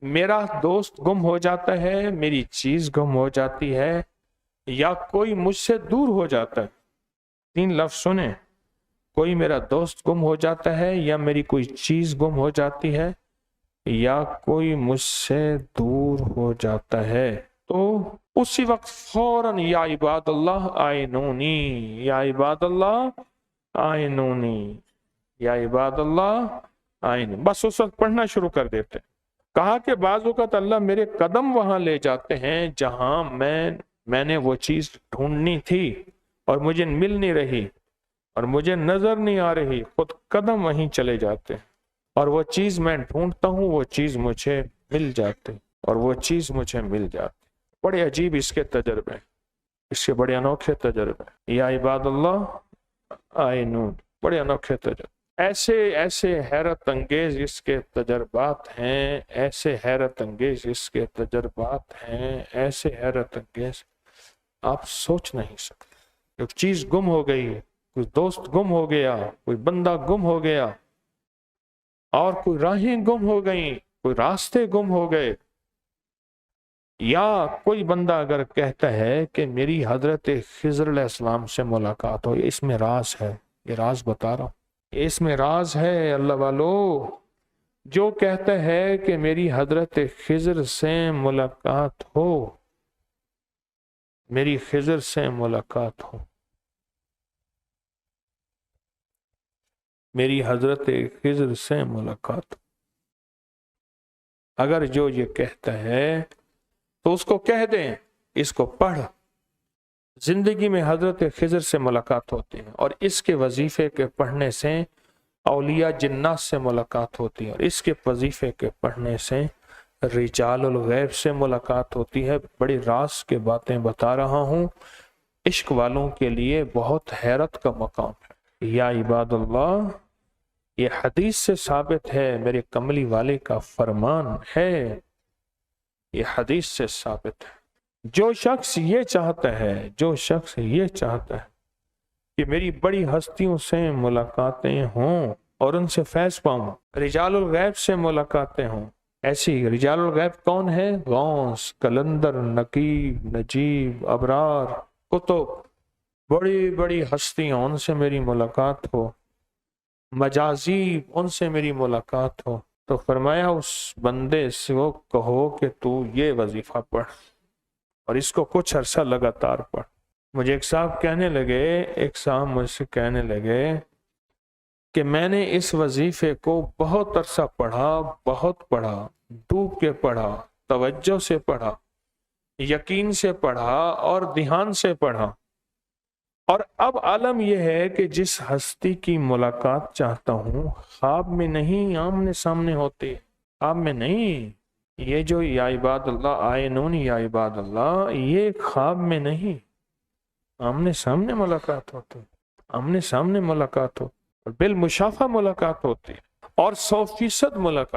میرا دوست گم ہو جاتا ہے، میری چیز گم ہو جاتی ہے، یا کوئی مجھ سے دور ہو جاتا ہے۔ 3 لفظ سنیں، کوئی میرا دوست گم ہو جاتا ہے، یا میری کوئی چیز گم ہو جاتی ہے، یا کوئی مجھ سے دور ہو جاتا ہے، تو اسی وقت فوراً یا عباد اللہ آئینونی، یا عباد اللہ آئینونی، یا عباد اللہ آئینونی، بس اس وقت پڑھنا شروع کر دیتے۔ کہا کہ بعض اوقات اللہ میرے قدم وہاں لے جاتے ہیں جہاں میں نے وہ چیز ڈھونڈنی تھی اور مجھے مل نہیں رہی اور مجھے نظر نہیں آ رہی، خود قدم وہیں چلے جاتے ہیں، اور وہ چیز میں ڈھونڈتا ہوں، وہ چیز مجھے مل جاتی، اور وہ چیز مجھے مل جاتی۔ بڑے عجیب اس کے تجربے، اس کے بڑے انوکھے تجربے، یا عباد اللہ آئینون، بڑے انوکھے تجربے۔ ایسے حیرت انگیز اس کے تجربات ہیں، ایسے حیرت انگیز اس کے تجربات ہیں، ایسے حیرت انگیز آپ سوچ نہیں سکتے۔ ایک چیز گم ہو گئی، کوئی دوست گم ہو گیا، کوئی بندہ گم ہو گیا، اور کوئی راہیں گم ہو گئیں، کوئی راستے گم ہو گئے، یا کوئی بندہ اگر کہتا ہے کہ میری حضرت خضر علیہ السلام سے ملاقات ہو، اس میں راز ہے، یہ راز بتا رہا ہوں، اس میں راز ہے اللہ والو۔ جو کہتا ہے کہ میری حضرت خضر سے ملاقات ہو، میری خضر سے ملاقات ہو، میری حضرت خضر سے ملاقات ہو، اگر جو یہ کہتا ہے تو اس کو کہہ دیں، اس کو پڑھ، زندگی میں حضرت خضر سے ملاقات ہوتی ہے، اور اس کے وظیفے کے پڑھنے سے اولیاء جنات سے ملاقات ہوتی ہے، اور اس کے وظیفے کے پڑھنے سے رجال الغیب سے ملاقات ہوتی ہے۔ بڑی راز کے باتیں بتا رہا ہوں، عشق والوں کے لیے بہت حیرت کا مقام ہے۔ یا عباد اللہ، یہ حدیث سے ثابت ہے، میرے کملی والے کا فرمان ہے، یہ حدیث سے ثابت ہے۔ جو شخص یہ چاہتا ہے، جو شخص یہ چاہتا ہے کہ میری بڑی ہستیوں سے ملاقاتیں ہوں اور ان سے فیض پاؤں، رجال الغیب سے ملاقاتیں ہوں، ایسی رجال الغیب کون ہے؟ غوث، کلندر، نقیب، نجیب، ابرار، کتب، بڑی بڑی ہستیاں، ان سے میری ملاقات ہو، مجازیب، ان سے میری ملاقات ہو، تو فرمایا اس بندے سے وہ کہو کہ تو یہ وظیفہ پڑھ، اور اس کو کچھ عرصہ لگاتار پڑھ۔ مجھے ایک صاحب کہنے لگے، ایک صاحب مجھ سے کہنے لگے کہ میں نے اس وظیفے کو بہت عرصہ پڑھا، بہت پڑھا، ڈوب کے پڑھا، توجہ سے پڑھا، یقین سے پڑھا اور دھیان سے پڑھا، اور اب عالم یہ ہے کہ جس ہستی کی ملاقات چاہتا ہوں، خواب میں نہیں، آمنے سامنے ہوتی، خواب میں نہیں۔ یہ جو یا عباد اللہ آئینون، یا عباد اللہ، یہ خواب میں نہیں، آمنے سامنے ملاقات ہوتی، آمنے سامنے ملاقات ہو، بالمشافہ ملاقات ہوتی، اور 100% ملاقات۔